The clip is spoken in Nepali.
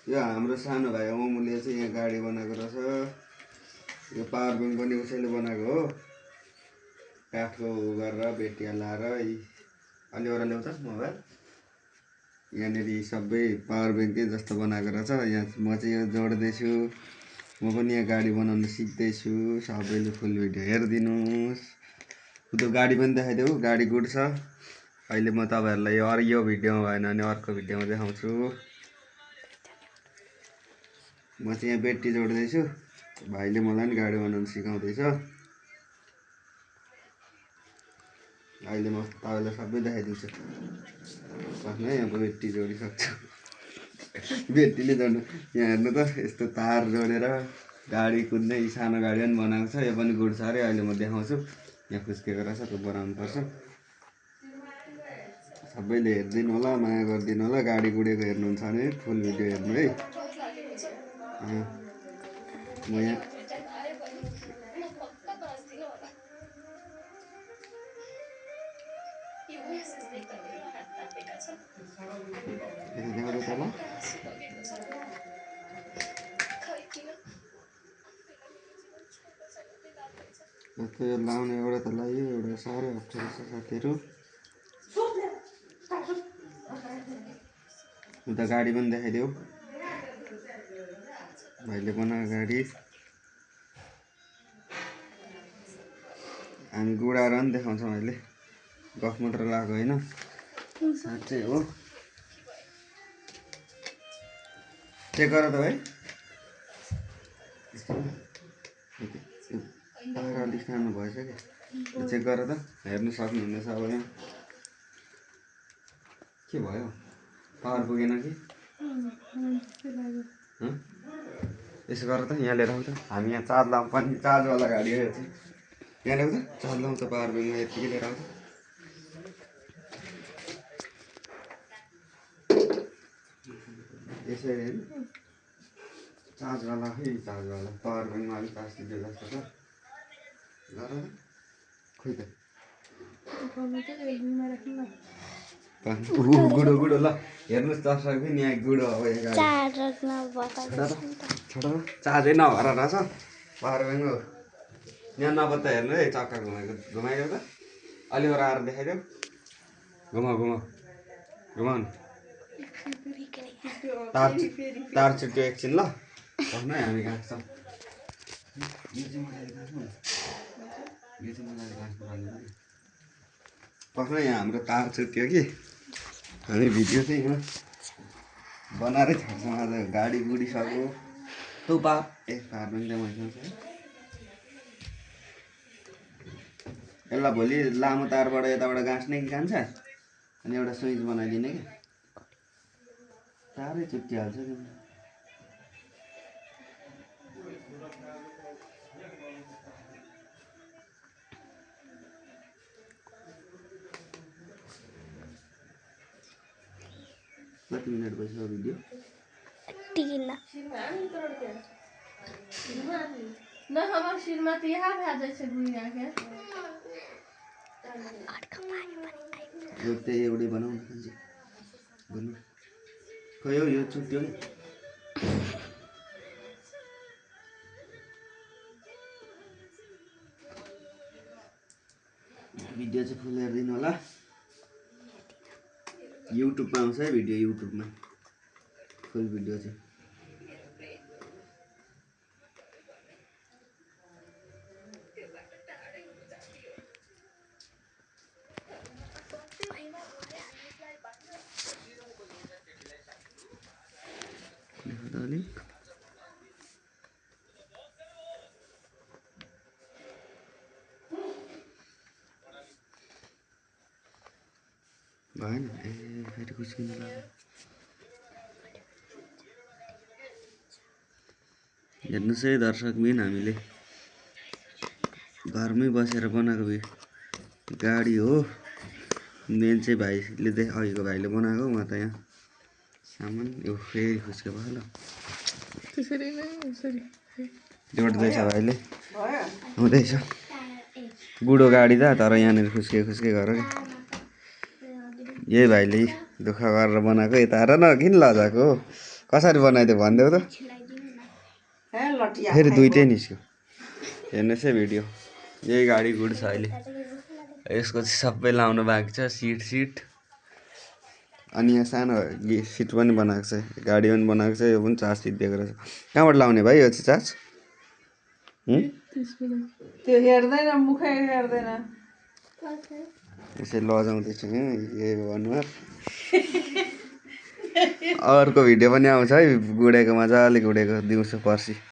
यो हाम्रो सानो भाइ अमुले चाहिँ यहाँ गाडी बनाएको रहेछ। यो पावर ब्याङ्क पनि उसैले बनाएको हो, काठको गरेर बेटिया लाएर अलिवटा ल्याउँछ मोबाइल। यहाँनिर सबै पावर ब्याङ्कै जस्तो बनाएको रहेछ। यहाँ म चाहिँ यो जोड्दैछु। म पनि यहाँ गाडी बनाउन सिक्दैछु। सबैले फुल भिडियो हेरिदिनुहोस्। त्यो गाडी पनि देखाइदेऊ, गाडी गुड छ। अहिले म तपाईँहरूलाई यो भिडियोमा भएन भने अर्को भिडियोमा देखाउँछु। म चाहिँ यहाँ ब्याट्री जोड्दैछु, भाइले मलाई पनि गाडी बनाउन सिकाउँदैछ। अहिले म तपाईँलाई सबै देखाइदिन्छु। है यहाँ ब्याट्री जोडिसक्छु। ब्याट्रीले जोड्नु यहाँ हेर्नु त, यस्तो तार जोडेर गाडी कुद्ने सानो गाडी पनि बनाएको छ। यो पनि गुड छ अरे, अहिले म देखाउँछु। यहाँ फुस्केको रहेछ, त्यो बनाउनुपर्छ। सबैले हेरिदिनु होला, माया गरिदिनु होला। गाडी गुडेको हेर्नुहुन्छ भने फुल भिडियो हेर्नु है। म यहाँ यो लाउने एउटा त लगायो, एउटा साह्रै अप्ठ्यारो छ साथीहरू। उता गाडी पनि देखाइदेऊ, भाइले बनाएको गाडी। हामी गुडाएर पनि देखाउँछौँ अहिले, गफ मात्र लगाएको होइन, साँच्चै हो। चेक गर त भाइ, टायर अलिक सानो भएछ कि, चेक गर त, हेर्नु सक्नुहुनेछ। अब यहाँ के भयो, पावर पुगेन कि? यसो गर त, यहाँ लिएर आऊ त। हामी यहाँ चार्ज लाउँ पनि, चार्जवाला गाडी हो यो चाहिँ। यहाँ ल्याऊ त, चार्ज लाउँ त पावर ब्याङ्कमा, यत्तिकै लिएर आऊ त। यसरी होइन, चार्जवाला खै, चार्जवाला पावर ब्याङ्कमा अलिक चार्ज दिन्छ जस्तो छ। गर त, खोइ त गुडो गुडो ल हेर्नुहोस् दर्शक पनि, यहाँ गुडो अब यहाँ छोडो चार्जै नभएर रहेछ पावर ब्याङ्क हो। यहाँ नबत्ता हेर्नु है, चक्का घुमाइदेऊ त, अलिबाट आएर देखाइदेऊ। घुमाऊ घुमाऊ घुमाउ न, तार छुट्यो एकछिन ल। बस्नु है, हामी गएको छौँ। बस्नु यहाँ, हाम्रो तार छुट्यो कि हामी भिडियो चाहिँ यहाँ बनाएरै छाड्छौँ आज। गाडी गुडिसक्यो तँ पावर पावर ब्याङ्क चाहिँ मैले यसलाई भोलि लामो तारबाट यताबाट गाँच्ने कि कान्छ, अनि एउटा स्विच बनाइदिने कि तारै चुट्टिहाल्छ नि। कति मिनट भइसक्यो भिडियो? त्यही एउटै बनाउनु भन्नु खै हो, यो छुट्यो नि। भिडियो चाहिँ फुल हेरिदिनु होला, युट्युबमा आउँछ है भिडियो, युट्युबमा फुल भिडियो चाहिँ। अलिक भएन, ए फेरि कुच्किनु लाग्यो। हेर्नुहोस् है दर्शक बिन, हामीले घरमै बसेर बनाएको गाडी हो। मेन चाहिँ भाइले अघिको भाइले बनाएको, म त यहाँ सामान यो फेरि खुस्के भयो ल। जोड्दैछ भाइले, हुँदैछ बुढो गाडी त, तर यहाँनिर खुस्के खुस्के गर कि। यही भाइले दुःख गरेर बनाएको, यता हेर न, किन लजाएको कसरी बनाइदियो भनिदेऊ त फेरि दुइटै निस्क्यो हेर्नुहोस् है भिडियो यही गाडी गुड्छ अहिले यसको चाहिँ सबै लाउनु बाँकी छ सिट अनि यहाँ सानो सिट पनि बनाएको छ गाडी पनि बनाएको छ यो पनि 4 सिट दिएको रहेछ कहाँबाट लाउने भाइ यो चाहिँ चार्ज त्यो हेर्दैन मुखै हेर्दैन यसरी लजाउँदैछु यही अनुहार अर्को भिडियो पनि आउँछ है गुडेको मजाले गुडेको दिउँसो पर्सि